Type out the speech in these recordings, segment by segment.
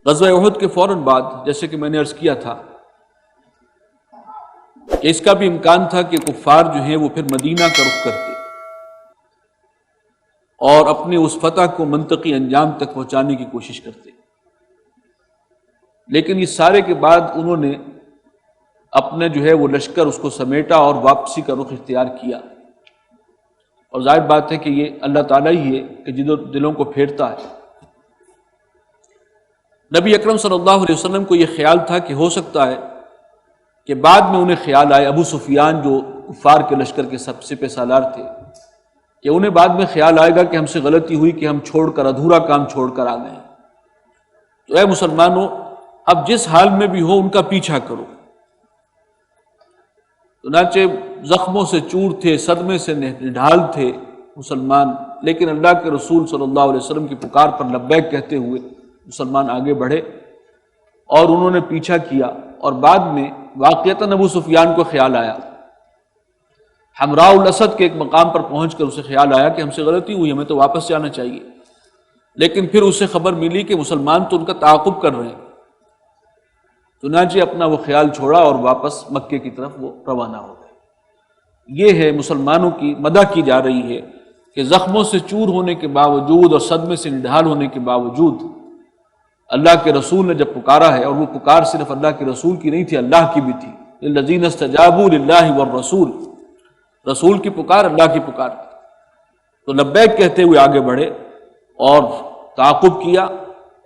غزوہ احد کے فوراً بعد جیسے کہ میں نے عرض کیا تھا کہ اس کا بھی امکان تھا کہ کفار جو ہیں وہ پھر مدینہ کا رخ کرتے اور اپنے اس فتح کو منطقی انجام تک پہنچانے کی کوشش کرتے، لیکن اس سارے کے بعد انہوں نے اپنے جو ہے وہ لشکر اس کو سمیٹا اور واپسی کا رخ اختیار کیا۔ اور ظاہر بات ہے کہ یہ اللہ تعالیٰ ہی ہے کہ دلوں کو پھیرتا ہے۔ نبی اکرم صلی اللہ علیہ وسلم کو یہ خیال تھا کہ ہو سکتا ہے کہ بعد میں انہیں خیال آئے، ابو سفیان جو کفار کے لشکر کے سب سپہ سالار تھے، کہ انہیں بعد میں خیال آئے گا کہ ہم سے غلطی ہوئی کہ ہم چھوڑ کر ادھورا کام چھوڑ کر آ گئے، تو اے مسلمانوں اب جس حال میں بھی ہو ان کا پیچھا کرو۔ چنانچہ زخموں سے چور تھے، صدمے سے نڈھال تھے مسلمان، لیکن اللہ کے رسول صلی اللہ علیہ وسلم کی پکار پر لبیک کہتے ہوئے مسلمان آگے بڑھے اور انہوں نے پیچھا کیا۔ اور بعد میں واقعتاً ابو سفیان کو خیال آیا، حمراء الاسد کے ایک مقام پر پہنچ کر اسے خیال آیا کہ ہم سے غلطی ہوئی، ہمیں تو واپس جانا چاہیے، لیکن پھر اسے خبر ملی کہ مسلمان تو ان کا تعاقب کر رہے ہیں، چنانچہ اپنا وہ خیال چھوڑا اور واپس مکے کی طرف وہ روانہ ہو گئے۔ یہ ہے مسلمانوں کی مدح کی جا رہی ہے کہ زخموں سے چور ہونے کے باوجود اور صدمے سے نڈھال ہونے کے باوجود اللہ کے رسول نے جب پکارا ہے، اور وہ پکار صرف اللہ کے رسول کی نہیں تھی، اللہ کی بھی تھی، الذین استجابوا للہ والرسول، رسول کی پکار اللہ کی پکار تھی، تو لبیک کہتے ہوئے آگے بڑھے اور تعاقب کیا۔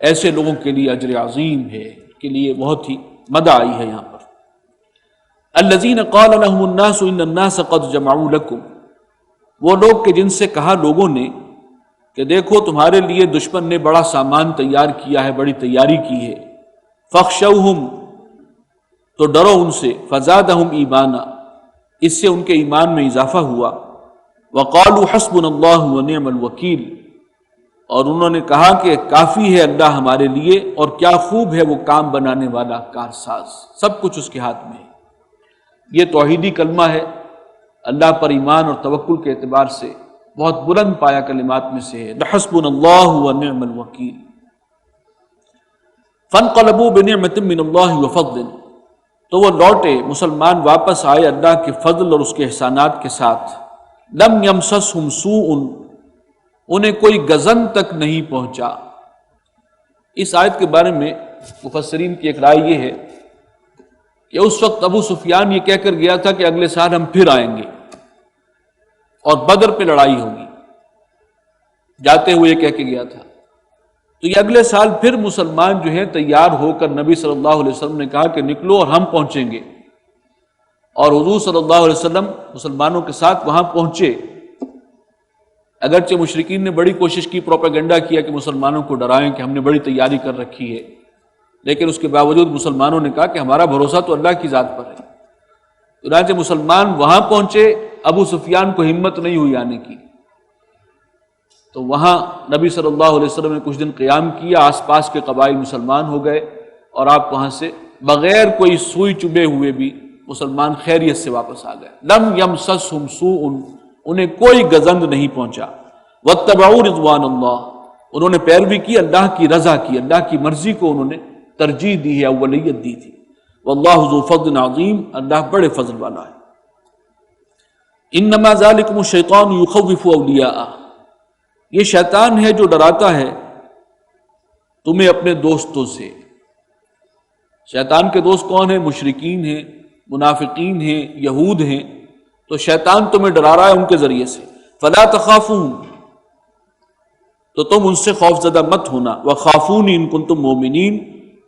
ایسے لوگوں کے لیے اجر عظیم ہے، کے لیے بہت ہی مدح آئی ہے یہاں پر۔ الذین قال لهم الناس ان الناس قد جمعوا لكم، وہ لوگ کہ جن سے کہا لوگوں نے کہ دیکھو تمہارے لیے دشمن نے بڑا سامان تیار کیا ہے، بڑی تیاری کی ہے، فخشوہم، تو ڈرو ان سے، فزادہم ایمانا، اس سے ان کے ایمان میں اضافہ ہوا، وقالوا حسبنا اللہ ونعم الوکیل، اور انہوں نے کہا کہ کافی ہے اللہ ہمارے لیے، اور کیا خوب ہے وہ کام بنانے والا کارساز، سب کچھ اس کے ہاتھ میں ہے۔ یہ توحیدی کلمہ ہے، اللہ پر ایمان اور توکل کے اعتبار سے بہت بلند پایا کلمات میں سے ہے، حسبنا اللہ ونعم الوکیل۔ فانقلبوا بنعمۃ من اللہ وفضل، تو وہ لوٹے، مسلمان واپس آئے اللہ کے فضل اور اس کے احسانات کے ساتھ۔ لم یمسسہم سوء، انہیں کوئی گزن تک نہیں پہنچا۔ اس آیت کے بارے میں مفسرین کی ایک رائے یہ ہے کہ اس وقت ابو سفیان یہ کہہ کر گیا تھا کہ اگلے سال ہم پھر آئیں گے اور بدر پہ لڑائی ہوگی، جاتے ہوئے کہہ کے گیا تھا، تو یہ اگلے سال پھر مسلمان جو ہیں تیار ہو کر نبی صلی اللہ علیہ وسلم نے کہا کہ نکلو اور ہم پہنچیں گے، اور حضور صلی اللہ علیہ وسلم مسلمانوں کے ساتھ وہاں پہنچے۔ اگرچہ مشرکین نے بڑی کوشش کی، پروپیگنڈا کیا کہ مسلمانوں کو ڈرائیں کہ ہم نے بڑی تیاری کر رکھی ہے، لیکن اس کے باوجود مسلمانوں نے کہا کہ ہمارا بھروسہ تو اللہ کی ذات پر ہے۔ چنانچہ مسلمان وہاں پہنچے، ابو سفیان کو ہمت نہیں ہوئی آنے کی، تو وہاں نبی صلی اللہ علیہ وسلم نے کچھ دن قیام کیا، آس پاس کے قبائل مسلمان ہو گئے، اور آپ وہاں سے بغیر کوئی سوئی چبھے ہوئے بھی مسلمان خیریت سے واپس آ گئے۔ لم یمسسہم سوء، انہیں کوئی گزند نہیں پہنچا۔ واتبعوا رضوان اللہ، انہوں نے پیروی کی اللہ کی رضا کی، اللہ کی مرضی کو انہوں نے ترجیح دی ہے، اولویت دی تھی۔ واللہ ذو فضل عظیم، اللہ بڑے فضل والا ہے۔ انما ذالکم الشیطان یخوف اولیاءہ، یہ شیطان ہے جو ڈراتا ہے تمہیں اپنے دوستوں سے۔ شیطان کے دوست کون ہیں؟ مشرکین ہیں، منافقین ہیں، یہود ہیں، تو شیطان تمہیں ڈرا رہا ہے ان کے ذریعے سے۔ فلا تخافون، تو تم ان سے خوف زدہ مت ہونا، وخافونی ان کنتم مومنین،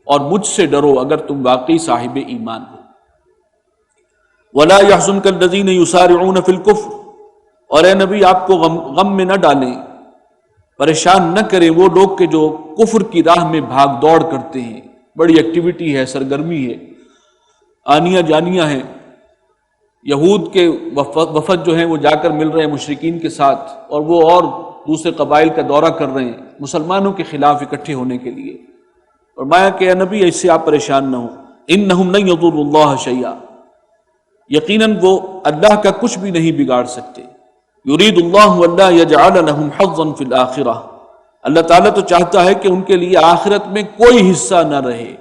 اور مجھ سے ڈرو اگر تم واقعی صاحب ایمان ہو۔ ولا يحزنك الذين يسارعون في الكفر، اور اے نبی آپ کو غم میں نہ ڈالیں، پریشان نہ کریں وہ لوگ کہ جو کفر کی راہ میں بھاگ دوڑ کرتے ہیں، بڑی ایکٹیویٹی ہے، سرگرمی ہے، آنیاں جانیاں ہیں۔ یہود کے وفد جو ہیں وہ جا کر مل رہے ہیں مشرکین کے ساتھ، اور وہ اور دوسرے قبائل کا دورہ کر رہے ہیں مسلمانوں کے خلاف اکٹھے ہونے کے لیے۔ فرمایا کہ اے نبی اس سے آپ پریشان نہ ہوں، انہم لن یضروا اللہ شیئا، یقیناً وہ اللہ کا کچھ بھی نہیں بگاڑ سکتے۔ یرید اللہ الا یجعل لهم حظا فی الآخرہ، اللہ تعالیٰ تو چاہتا ہے کہ ان کے لیے آخرت میں کوئی حصہ نہ رہے،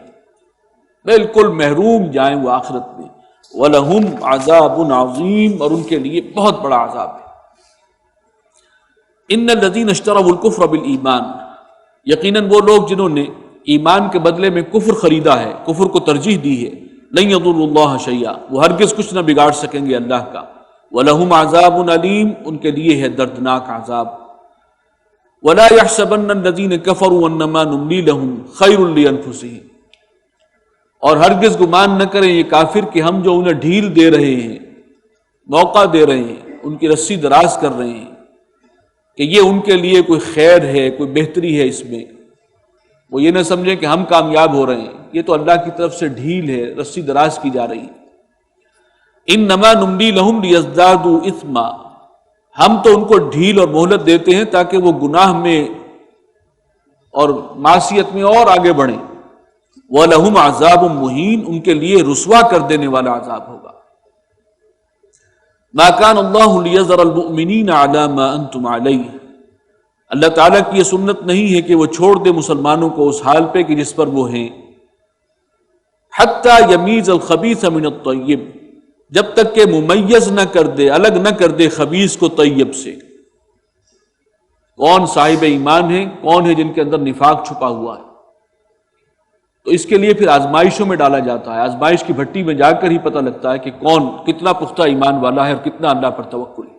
بالکل محروم جائیں وہ آخرت میں۔ وَلَهُمْ عَذَابٌ عَظِيمٌ، اور ان کے لیے بہت بڑا عذاب ہے۔ إِنَّ الَّذِينَ اشْتَرَوُا الْكُفْرَ بِالْإِيمَانِ، یقیناً وہ لوگ جنہوں نے ایمان کے بدلے میں کفر خریدا ہے، کفر کو ترجیح دی ہے، لَن يَضُرُّوا اللَّهَ شَيْئًا، وہ ہرگز کچھ نہ بگاڑ سکیں گے اللہ کا۔ وَلَهُمْ عَذَابٌ أَلِيمٌ، ان کے لیے ہے دردناک عذاب۔ وَلَا يَحْسَبَنَّ الَّذِينَ كَفَرُوا أَنَّمَا نُمْلِي لَهُمْ خَيْرٌ لِأَنفُسِهِمْ، اور ہرگز گمان نہ کریں یہ کافر کہ ہم جو انہیں ڈھیل دے رہے ہیں، موقع دے رہے ہیں، ان کی رسی دراز کر رہے ہیں، کہ یہ ان کے لیے کوئی خیر ہے، کوئی بہتری ہے اس میں، وہ یہ نہ سمجھیں کہ ہم کامیاب ہو رہے ہیں، یہ تو اللہ کی طرف سے ڈھیل ہے، رسی دراز کی جا رہی ہے۔ انما نملی لہم لیزدادوا اثما، ہم تو ان کو ڈھیل اور مہلت دیتے ہیں تاکہ وہ گناہ میں اور معصیت میں اور آگے بڑھیں۔ وَلَهُمْ عَذَابٌ مُهِينٌ، ان کے لیے رسوا کر دینے والا عذاب ہوگا۔ مَا كَانَ اللَّهُ لِيَذَرَ الْمُؤْمِنِينَ عَلَى مَا أَنْتُمْ عَلَيْهِ، اللہ تعالیٰ کی یہ سنت نہیں ہے کہ وہ چھوڑ دے مسلمانوں کو اس حال پہ کہ جس پر وہ ہیں، حَتَّى يَمِيزَ الْخَبِيثَ مِنَ الطَّيِّبِ، جب تک کہ ممیز نہ کر دے، الگ نہ کر دے خبیث کو طیب سے۔ کون صاحب ایمان ہیں، کون ہے جن کے اندر نفاق چھپا ہوا ہے، تو اس کے لیے پھر آزمائشوں میں ڈالا جاتا ہے، آزمائش کی بھٹی میں جا کر ہی پتہ لگتا ہے کہ کون کتنا پختہ ایمان والا ہے اور کتنا اللہ پر توکل ہے۔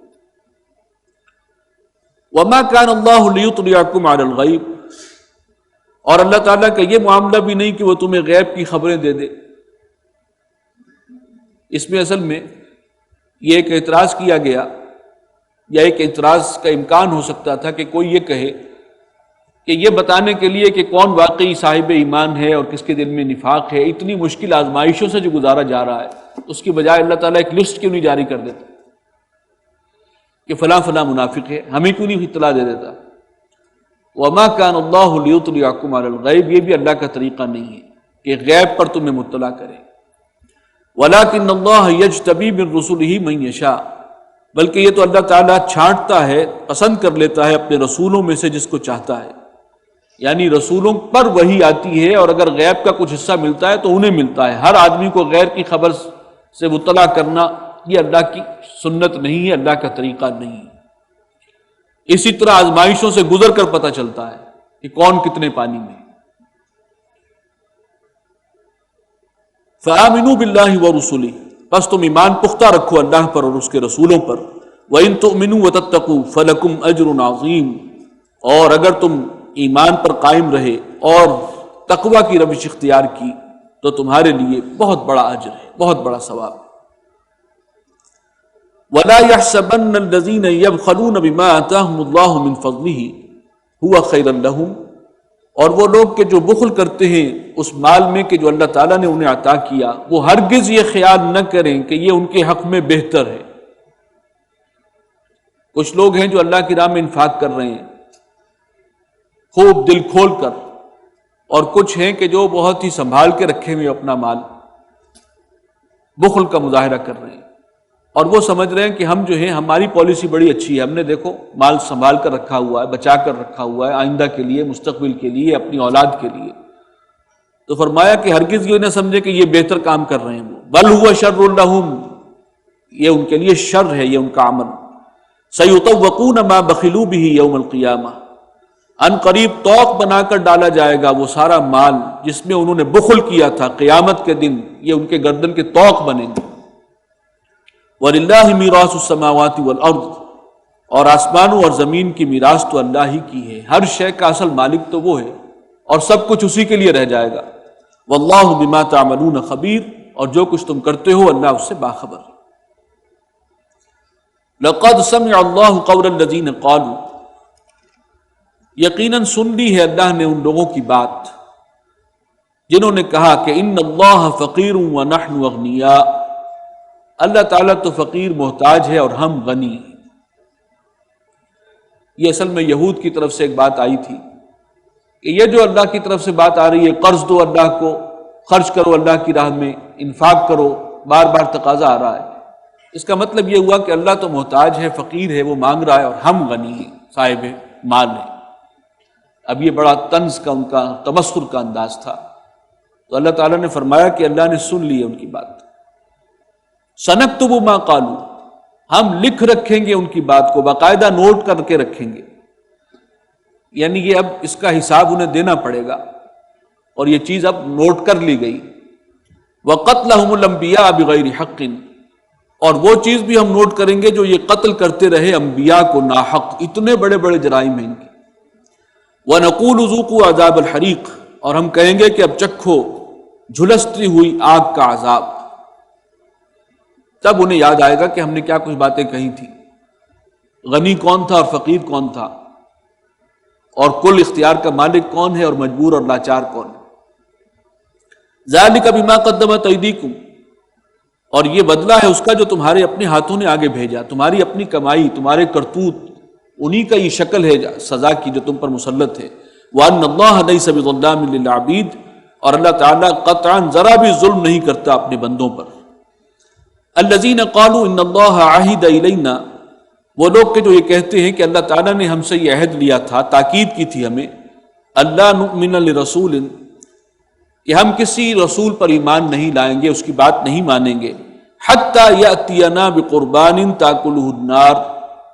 وَمَا كَانَ اللَّهُ لِيُطْلِعَكُمْ عَلَى الْغَيْبِ، اور اللہ تعالیٰ کا یہ معاملہ بھی نہیں کہ وہ تمہیں غیب کی خبریں دے دے۔ اس میں اصل میں یہ ایک اعتراض کیا گیا، یا ایک اعتراض کا امکان ہو سکتا تھا کہ کوئی یہ کہے کہ یہ بتانے کے لیے کہ کون واقعی صاحب ایمان ہے اور کس کے دل میں نفاق ہے، اتنی مشکل آزمائشوں سے جو گزارا جا رہا ہے، اس کی بجائے اللہ تعالیٰ ایک لسٹ کیوں نہیں جاری کر دیتا کہ فلاں فلاں منافق ہے، ہمیں کیوں نہیں اطلاع دے دیتا؟ وَمَا كَانَ اللَّهُ لِيُطْلِعَكُمْ عَلَى الْغَيْبِ، یہ بھی اللہ کا طریقہ نہیں ہے کہ غیب پر تمہیں مطلع کرے۔ وَلَكِنَّ اللَّهَ يَجْتَبِي مِن رُّسُلِهِ مَن يَشَاءُ، بلکہ یہ تو اللہ تعالیٰ چھانٹتا ہے، پسند کر لیتا ہے اپنے رسولوں میں سے جس کو چاہتا ہے، یعنی رسولوں پر وحی آتی ہے، اور اگر غیب کا کچھ حصہ ملتا ہے تو انہیں ملتا ہے۔ ہر آدمی کو غیر کی خبر سے مطلع کرنا یہ اللہ کی سنت نہیں ہے، اللہ کا طریقہ نہیں ہے۔ اسی طرح آزمائشوں سے گزر کر پتہ چلتا ہے کہ کون کتنے پانی میں۔ فَآمِنُوا بِاللَّهِ وَرُسُلِهِ، پس تم ایمان پختہ رکھو اللہ پر اور اس کے رسولوں پر۔ وَإِن تُؤْمِنُوا وَتَتَّقُوا فَلَكُمْ أَجْرٌ عَظِيمٌ، اور اگر تم ایمان پر قائم رہے اور تقوی کی روش اختیار کی تو تمہارے لیے بہت بڑا اجر ہے، بہت بڑا ثواب ہے۔ وَلَا يَحْسَبَنَّ الَّذِينَ يَبْخَلُونَ بِمَا آتَاهُمُ اللَّهُ مِنْ فَضْلِهِ هُوَ خَيْرًا لَهُمْ، اور وہ لوگ کہ جو بخل کرتے ہیں اس مال میں کہ جو اللہ تعالیٰ نے انہیں عطا کیا، وہ ہرگز یہ خیال نہ کریں کہ یہ ان کے حق میں بہتر ہے۔ کچھ لوگ ہیں جو اللہ کی راہ میں انفاق کر رہے ہیں خوب دل کھول کر، اور کچھ ہیں کہ جو بہت ہی سنبھال کے رکھے ہوئے اپنا مال، بخل کا مظاہرہ کر رہے ہیں، اور وہ سمجھ رہے ہیں کہ ہم جو ہیں ہماری پالیسی بڑی اچھی ہے، ہم نے دیکھو مال سنبھال کر رکھا ہوا ہے، بچا کر رکھا ہوا ہے، آئندہ کے لیے، مستقبل کے لیے، اپنی اولاد کے لیے۔ تو فرمایا کہ ہرگز یہ نہ سمجھے کہ یہ بہتر کام کر رہے ہیں وہ، بل ہوا شر لہم، یہ ان کے لیے شر ہے، یہ ان کا عمل۔ سیطوقون ما بخلوا به یوم القیامہ، ان قریب توق بنا کر ڈالا جائے گا وہ سارا مال جس میں انہوں نے بخل کیا تھا، قیامت کے دن یہ ان کے گردن کے توق بنیں گے۔ وَلِلَّهِ مِيرَاثُ السَّمَاوَاتِ وَالْأَرْضِ، اور آسمانوں اور زمین کی میراث تو اللہ ہی کی ہے، ہر شے کا اصل مالک تو وہ ہے، اور سب کچھ اسی کے لیے رہ جائے گا۔ وَاللَّهُ بِمَا تَعْمَلُونَ خَبِيرٌ، اور جو کچھ تم کرتے ہو اللہ اس سے باخبر ہے۔ لَقَدْ سَمِعَ اللَّهُ قَوْلَ الَّذِينَ قَالُوا، یقیناً سن لی ہے اللہ نے ان لوگوں کی بات جنہوں نے کہا کہ ان اللہ فقیر ونحن اغنیاء، اللہ تعالیٰ تو فقیر محتاج ہے اور ہم غنی ہیں۔ یہ اصل میں یہود کی طرف سے ایک بات آئی تھی کہ یہ جو اللہ کی طرف سے بات آ رہی ہے، قرض دو اللہ کو، خرچ کرو اللہ کی راہ میں، انفاق کرو، بار بار تقاضا آ رہا ہے، اس کا مطلب یہ ہوا کہ اللہ تو محتاج ہے، فقیر ہے، وہ مانگ رہا ہے، اور ہم غنی ہیں، صاحب مال ہیں۔ اب یہ بڑا طنز کا، ان کا تمسخر کا انداز تھا. تو اللہ تعالیٰ نے فرمایا کہ اللہ نے سن لی ان کی بات. سنکتب ما قالوا، ہم لکھ رکھیں گے ان کی بات کو، باقاعدہ نوٹ کر کے رکھیں گے. یعنی یہ اب اس کا حساب انہیں دینا پڑے گا، اور یہ چیز اب نوٹ کر لی گئی. وَقَتْلَهُمُ الْأَنْبِيَاءَ بِغَيْرِ حَقٍّ، اور وہ چیز بھی ہم نوٹ کریں گے جو یہ قتل کرتے رہے انبیاء کو ناحق. اتنے بڑے بڑے جرائم ہیں ان کے. وَنَقُولُ ذُوقُوا عَذَابَ الْحَرِيقِ، اور ہم کہیں گے کہ اب چکھو جھلستی ہوئی آگ کا عذاب. تب انہیں یاد آئے گا کہ ہم نے کیا کچھ باتیں کہی تھی، غنی کون تھا اور فقیر کون تھا، اور کل اختیار کا مالک کون ہے اور مجبور اور لاچار کون ہے. ذَلِكَ بِمَا قَدَّمَتْ أَيْدِيكُمْ، اور یہ بدلہ ہے اس کا جو تمہارے اپنے ہاتھوں نے آگے بھیجا. تمہاری اپنی کمائی، تمہارے کرتوت، انہی کا یہ شکل ہے سزا کی جو تم پر مسلط ہے. وَأَنَّ اللَّهَ لَيْسَ بِظَلَّامٍ لِّلْعَبِيدِ، اور اللہ تعالیٰ قطعاً ذرا بھی ظلم نہیں کرتا اپنے بندوں پر. الَّذِينَ قَالُوا إِنَّ اللَّهَ عَهِدَ إِلَيْنَا، وہ لوگ کہ جو یہ کہتے ہیں کہ اللہ تعالیٰ نے ہم سے یہ عہد لیا تھا، تاکید کی تھی ہمیں، اللہ نؤمن لرسول، کہ ہم کسی رسول پر ایمان نہیں لائیں گے، اس کی بات نہیں مانیں گے، حتی یأتینا بقربان تاکلہ النار،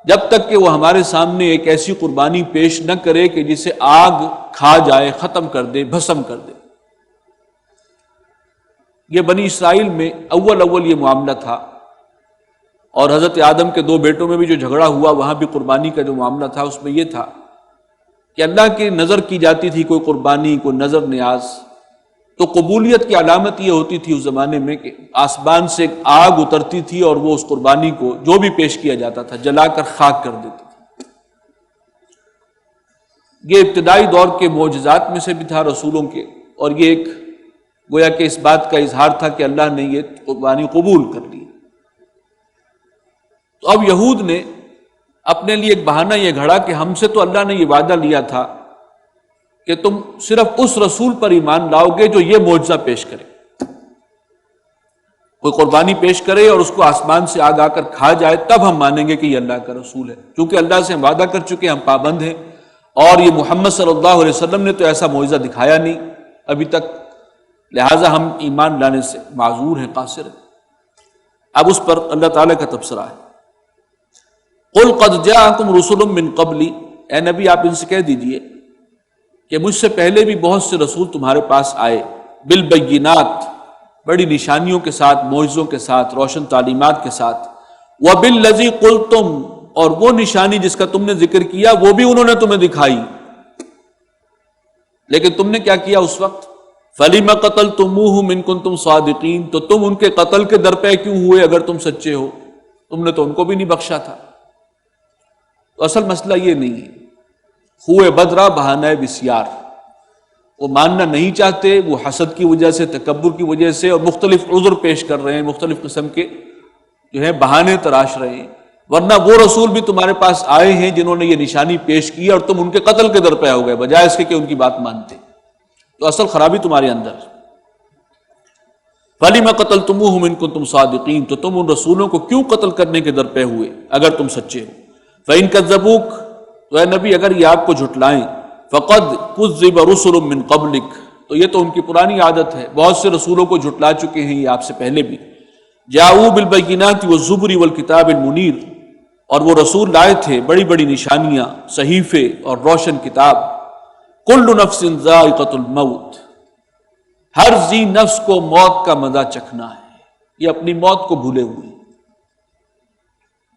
جب تک کہ وہ ہمارے سامنے ایک ایسی قربانی پیش نہ کرے کہ جسے آگ کھا جائے، ختم کر دے، بھسم کر دے. یہ بنی اسرائیل میں اول یہ معاملہ تھا، اور حضرت آدم کے 2 بیٹوں میں بھی جو جھگڑا ہوا وہاں بھی قربانی کا جو معاملہ تھا اس میں یہ تھا کہ اللہ کی نظر کی جاتی تھی، کوئی قربانی، کوئی نظر نیاز. تو قبولیت کی علامت یہ ہوتی تھی اس زمانے میں کہ آسمان سے ایک آگ اترتی تھی اور وہ اس قربانی کو جو بھی پیش کیا جاتا تھا جلا کر خاک کر دیتی تھی. یہ ابتدائی دور کے معجزات میں سے بھی تھا رسولوں کے، اور یہ ایک گویا کہ اس بات کا اظہار تھا کہ اللہ نے یہ قربانی قبول کر لی. تو اب یہود نے اپنے لیے ایک بہانہ یہ گھڑا کہ ہم سے تو اللہ نے یہ وعدہ لیا تھا کہ تم صرف اس رسول پر ایمان لاؤ گے جو یہ معجزہ پیش کرے، کوئی قربانی پیش کرے اور اس کو آسمان سے آگ آ کر کھا جائے، تب ہم مانیں گے کہ یہ اللہ کا رسول ہے. چونکہ اللہ سے ہم وعدہ کر چکے، ہم پابند ہیں، اور یہ محمد صلی اللہ علیہ وسلم نے تو ایسا معجزہ دکھایا نہیں ابھی تک، لہٰذا ہم ایمان لانے سے معذور ہیں، قاصر ہیں. اب اس پر اللہ تعالیٰ کا تبصرہ ہے. قُلْ قَدْ جَاءَكُمْ رُسُلٌ مِّن قَبْلِ، اے نبی آپ ان سے کہہ دیجئے کہ مجھ سے پہلے بھی بہت سے رسول تمہارے پاس آئے، بالبینات، بڑی نشانیوں کے ساتھ، معجزوں کے ساتھ، روشن تعلیمات کے ساتھ، وبالذی قلتم، اور وہ نشانی جس کا تم نے ذکر کیا وہ بھی انہوں نے تمہیں دکھائی، لیکن تم نے کیا کیا اس وقت؟ فَلِمَ قَتَلْتُمُوهُمْ إِن كُنتُمْ صَادِقِينَ، تو تم ان کے قتل کے درپے کیوں ہوئے اگر تم سچے ہو؟ تم نے تو ان کو بھی نہیں بخشا تھا. تو اصل مسئلہ یہ نہیں ہے، خوئے بدرا بہانہ بسیار، وہ ماننا نہیں چاہتے، وہ حسد کی وجہ سے، تکبر کی وجہ سے، اور مختلف عذر پیش کر رہے ہیں، مختلف قسم کے جو ہے بہانے تراش رہے ہیں. ورنہ وہ رسول بھی تمہارے پاس آئے ہیں جنہوں نے یہ نشانی پیش کی اور تم ان کے قتل کے درپے ہو گئے بجائے اس کے کہ ان کی بات مانتے. تو اصل خرابی تمہارے اندر. فَلِمَ قَتَلْتُمُوهُمْ إِن كُنتُمْ صَادِقِينَ، تو تم ان رسولوں کو کیوں قتل کرنے کے درپے ہوئے اگر تم سچے ہو. فَإِن كَذَّبُوكَ، تو اے نبی اگر یہ آپ کو جھٹلائیں، فَقَدْ كُذِّبَ رُسُلٌ مِّن قَبْلِكَ، تو یہ تو ان کی پرانی عادت ہے، بہت سے رسولوں کو جھٹلا چکے ہیں یہ آپ سے پہلے بھی. جَاءُوا بِالْبَيِّنَاتِ وَالزُّبُرِ وَالْكِتَابِ الْمُنِيرِ، اور وہ رسول لائے تھے بڑی بڑی نشانیاں، صحیفے اور روشن کتاب. کل نفس ذائقۃ الموت، ہر ذی نفس کو موت کا مزہ چکھنا ہے، یہ اپنی موت کو بھولے ہوئے.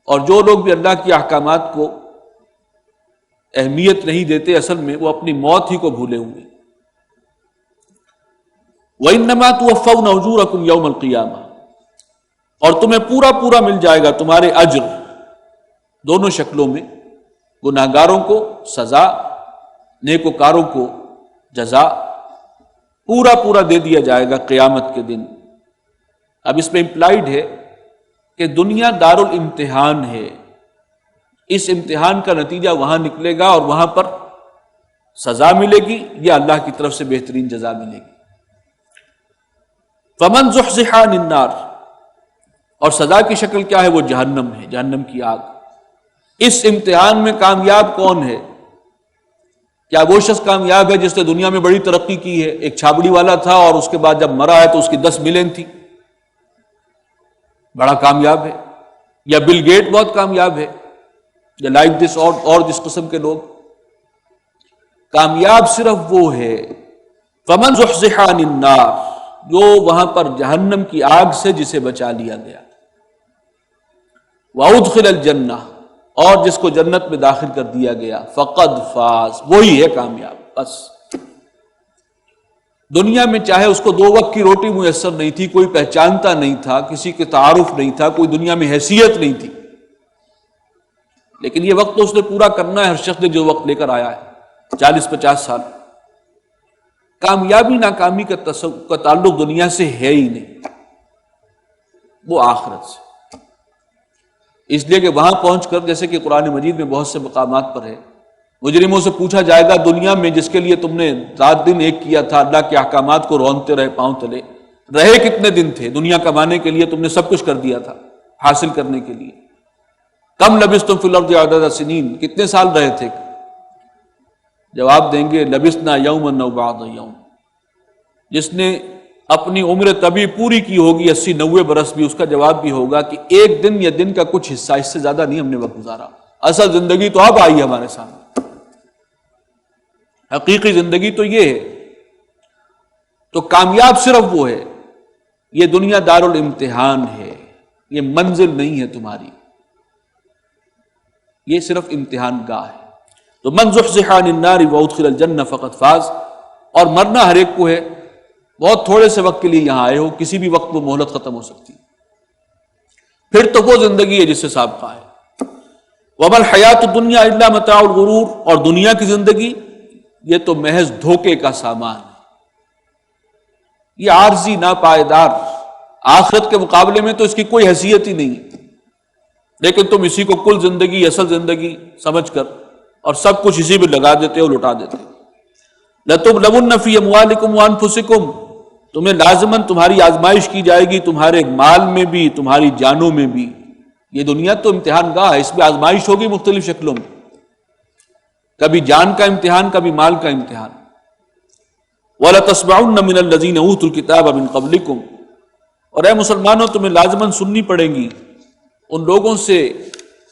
اور جو لوگ بھی اللہ کے احکامات کو اہمیت نہیں دیتے اصل میں وہ اپنی موت ہی کو بھولے ہوئے. وَإِنَّمَا تُوَفَّوْنَ أُجُورَكُمْ يَوْمَ الْقِيَامَةِ، اور تمہیں پورا پورا مل جائے گا تمہارے اجر، دونوں شکلوں میں، گناہگاروں کو سزا، نیکوکاروں کو جزا، پورا پورا دے دیا جائے گا قیامت کے دن. اب اس میں امپلائیڈ ہے کہ دنیا دار الامتحان ہے، اس امتحان کا نتیجہ وہاں نکلے گا اور وہاں پر سزا ملے گی یا اللہ کی طرف سے بہترین جزا ملے گی. فَمَنْ زُحْزِحَ عَنِ النَّارِ، اور سزا کی شکل کیا ہے؟ وہ جہنم ہے، جہنم کی آگ. اس امتحان میں کامیاب کون ہے کیا وہ شخص کامیاب ہے جس نے دنیا میں بڑی ترقی کی ہے؟ ایک چھابڑی والا تھا اور اس کے بعد جب مرا ہے تو اس کی 10 ملین تھی، بڑا کامیاب ہے؟ یا بل گیٹ بہت کامیاب ہے؟ یا لائک دس اور جس قسم کے لوگ؟ کامیاب صرف وہ ہے فمن زحزح عن النار، جو وہاں پر جہنم کی آگ سے جسے بچا لیا گیا، وادخل الجنہ، اور جس کو جنت میں داخل کر دیا گیا، فقد فاز، وہی ہے کامیاب۔ بس دنیا میں چاہے اس کو 2 وقت کی روٹی میسر نہیں تھی، کوئی پہچانتا نہیں تھا، کسی کے تعارف نہیں تھا، کوئی دنیا میں حیثیت نہیں تھی، لیکن یہ وقت تو اس نے پورا کرنا ہے۔ ہر شخص نے جو وقت لے کر آیا ہے 40-50 سال، کامیابی ناکامی کا تعلق دنیا سے ہے ہی نہیں، وہ آخرت سے۔ اس لیے کہ وہاں پہنچ کر، جیسے کہ قرآن مجید میں بہت سے مقامات پر ہے، مجرموں سے پوچھا جائے گا دنیا میں جس کے لیے تم نے رات دن ایک کیا تھا، اللہ کے احکامات کو رونتے رہے پاؤں تلے، رہے کتنے دن تھے؟ دنیا کمانے کے لیے تم نے سب کچھ کر دیا تھا، حاصل کرنے کے لیے۔ کم لبثتم فی الارض عدد سنین، کتنے سال رہے تھے؟ جواب دیں گے لبثنا یوما او بعض یوم۔ جس نے اپنی عمر طبی پوری کی ہوگی 80-90 برس بھی، اس کا جواب بھی ہوگا کہ ایک دن یا دن کا کچھ حصہ، اس سے زیادہ نہیں ہم نے وقت گزارا۔ اصل زندگی تو اب آئی ہے ہمارے سامنے، حقیقی زندگی تو یہ ہے۔ تو کامیاب صرف وہ ہے، یہ دنیا دار الامتحان ہے، یہ منزل نہیں ہے تمہاری، یہ صرف امتحان گاہ ہے۔ تو من زحزح عن النار وادخل الجنہ فقد فاز۔ اور مرنا ہر ایک کو ہے، بہت تھوڑے سے وقت کے لیے یہاں آئے ہو، کسی بھی وقت وہ مہلت ختم ہو سکتی، پھر تو وہ زندگی ہے جس سے سابقہ ہے۔ وما الحیات الدنیا الا متاع الغرور، اور دنیا کی زندگی یہ تو محض دھوکے کا سامان ہے، یہ عارضی ناپائیدار، آخرت کے مقابلے میں تو اس کی کوئی حیثیت ہی نہیں ہے، لیکن تم اسی کو کل زندگی، اصل زندگی سمجھ کر اور سب کچھ اسی میں لگا دیتے ہو، لٹا دیتے ہو۔ لَتُبْلَوُنَّ فِي أَمْوَالِكُمْ وَأَنفُسِكُمْ، تمہیں لازماً تمہاری آزمائش کی جائے گی، تمہارے مال میں بھی، تمہاری جانوں میں بھی۔ یہ دنیا تو امتحان گاہ ہے، اس میں آزمائش ہوگی مختلف شکلوں میں، کبھی جان کا امتحان، کبھی مال کا امتحان۔ وَلَتَسْمَعُنَّ مِنَ الَّذِينَ أُوتُوا الْكِتَابَ مِنْ قَبْلِكُمْ، اور اے مسلمانوں تمہیں لازماً سننی پڑے گی ان لوگوں سے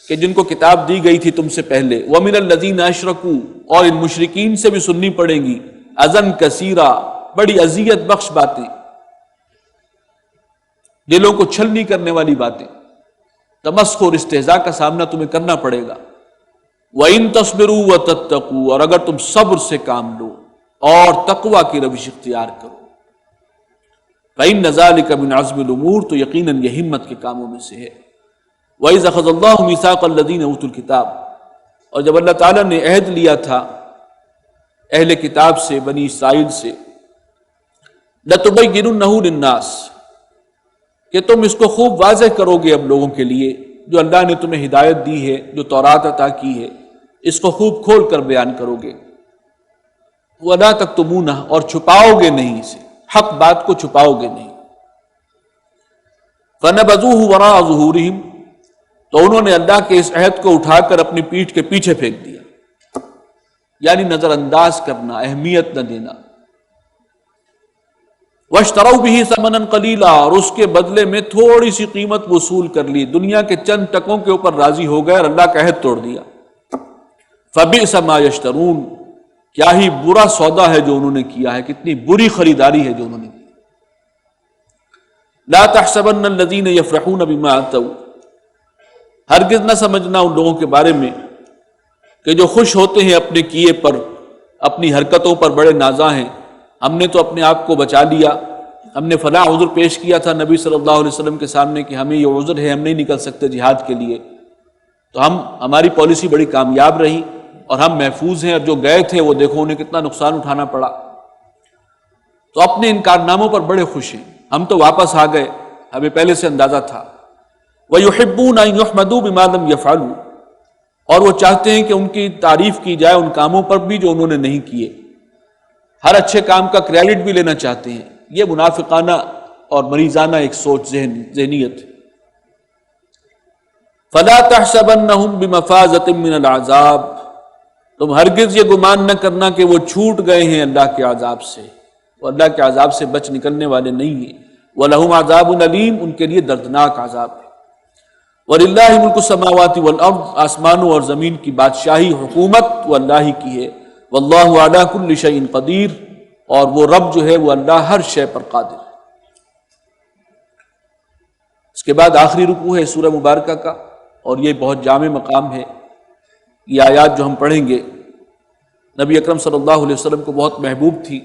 کہ جن کو کتاب دی گئی تھی تم سے پہلے، وَمِنَ الَّذِينَ أَشْرَكُوا، اور ان مشرکین سے بھی سننی پڑے گی، اذًا کثیرا، بڑی اذیت بخش باتیں، دلوں کو چھلنی کرنے والی باتیں، تمسخر اور استہزاء کا سامنا تمہیں کرنا پڑے گا۔ وَإِن تَصْبِرُوا وَتَتَّقُوا، اور اگر تم صبر سے کام لو اور تقوی کی روش اختیار کرو، فَإِنَّ ذَلِكَ مِنْ عَزْمِ الْأُمُورِ، تو یقیناً یہ ہمت کے کاموں میں سے ہے۔ وَإِذْ أَخَذَ اللَّهُ مِيثَاقَ الَّذِينَ أُوتُوا الْكِتَابَ، اور جب اللہ تعالیٰ نے عہد لیا تھا اہل کتاب سے، بنی اسرائیل سے، لَتُبَيِّنُنَّهُ لِلنَّاسِ، کہ تم اس کو خوب واضح کرو گے اب لوگوں کے لیے، جو اللہ نے تمہیں ہدایت دی ہے، جو تورات عطا کی ہے، اس کو خوب کھول کر بیان کرو گے۔ وَلَا تَكْتُمُونَهُ، اور چھپاؤ گے نہیں اسے، حق بات کو چھپاؤ گے نہیں۔ فَنَبَذُوهُ وَرَاءَ ظُهُورِهِمْ، تو انہوں نے اللہ کے اس عہد کو اٹھا کر اپنی پیٹھ کے پیچھے پھینک دیا، یعنی نظر انداز کرنا، اہمیت نہ دینا۔ وَاشْتَرَوْا بِهِ ثَمَنًا قَلِيلًا، اور اس کے بدلے میں تھوڑی سی قیمت وصول کر لی، دنیا کے چند ٹکوں کے اوپر راضی ہو گئے اور اللہ کا عہد توڑ دیا۔ فَبِئْسَ مَا يَشْتَرُونَ، کیا ہی برا سودا ہے جو انہوں نے کیا ہے، کتنی بری خریداری ہے جو انہوں نے کی۔ لَا تَحْسَبَنَّ الَّذِينَ يَفْرَحُونَ بِمَا أَتَوْا، ہرگز نہ سمجھنا ان لوگوں کے بارے میں کہ جو خوش ہوتے ہیں اپنے کیے پر، اپنی حرکتوں پر بڑے نازاں ہیں، ہم نے تو اپنے آپ کو بچا لیا، ہم نے فلاں عذر پیش کیا تھا نبی صلی اللہ علیہ وسلم کے سامنے کہ ہمیں یہ عذر ہے، ہم نہیں نکل سکتے جہاد کے لیے، تو ہماری پالیسی بڑی کامیاب رہی اور ہم محفوظ ہیں، اور جو گئے تھے وہ دیکھو انہیں کتنا نقصان اٹھانا پڑا، تو اپنے ان کارناموں پر بڑے خوش ہیں، ہم تو واپس آ گئے، ہمیں پہلے سے اندازہ تھا۔ وَيُحِبُّونَ أَن يُحْمَدُوا بِمَا لَمْ يَفْعَلُوا، اور وہ چاہتے ہیں کہ ان کی تعریف کی جائے ان کاموں پر بھی جو انہوں نے نہیں کیے، ہر اچھے کام کا کریڈٹ بھی لینا چاہتے ہیں، یہ منافقانہ اور مریضانہ ایک سوچ، ذہنیت۔ فَلَا تَحْسَبَنَّهُمْ بِمَفَازَةٍ مِّنَ الْعَذَابِ، تم ہرگز یہ گمان نہ کرنا کہ وہ چھوٹ گئے ہیں اللہ کے عذاب سے، وہ اللہ کے عذاب سے بچ نکلنے والے نہیں ہیں۔ وَلَهُمْ عَذَابٌ أَلِيمٌ، ان کے لیے دردناک عذاب ہے۔ وَلِلَّهِ مُلْكُ السَّمَاوَاتِ وَالْأَرْضِ، آسمانوں اور زمین کی بادشاہی، حکومت وہ اللہ ہی کی ہے۔ وَاللَّهُ عَلَى كُلِّ شَيْءٍ قَدِيرٌ، اور وہ رب جو ہے وہ اللہ ہر شے پر قادر ہے۔ اس کے بعد آخری رکوع ہے سورہ مبارکہ کا، اور یہ بہت جامع مقام ہے۔ یہ آیات جو ہم پڑھیں گے نبی اکرم صلی اللہ علیہ وسلم کو بہت محبوب تھی۔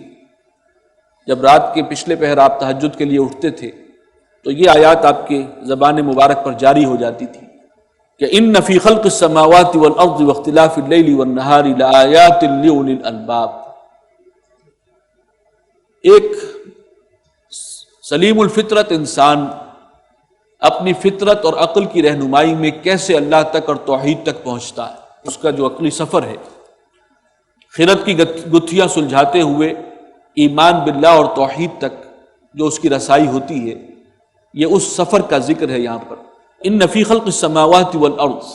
جب رات کے پچھلے پہر آپ تہجد کے لیے اٹھتے تھے تو یہ آیات آپ کے زبان مبارک پر جاری ہو جاتی تھی کہ ان فی خلق السماوات والارض واختلاف اللیل والنہار لآیات لأولی الالباب۔ ایک سلیم الفطرت انسان اپنی فطرت اور عقل کی رہنمائی میں کیسے اللہ تک اور توحید تک پہنچتا ہے، اس کا جو عقلی سفر ہے، خرد کی گتھیاں سلجھاتے ہوئے ایمان باللہ اور توحید تک جو اس کی رسائی ہوتی ہے، یہ اس سفر کا ذکر ہے یہاں پر۔ ان فی خلق السماوات والارض،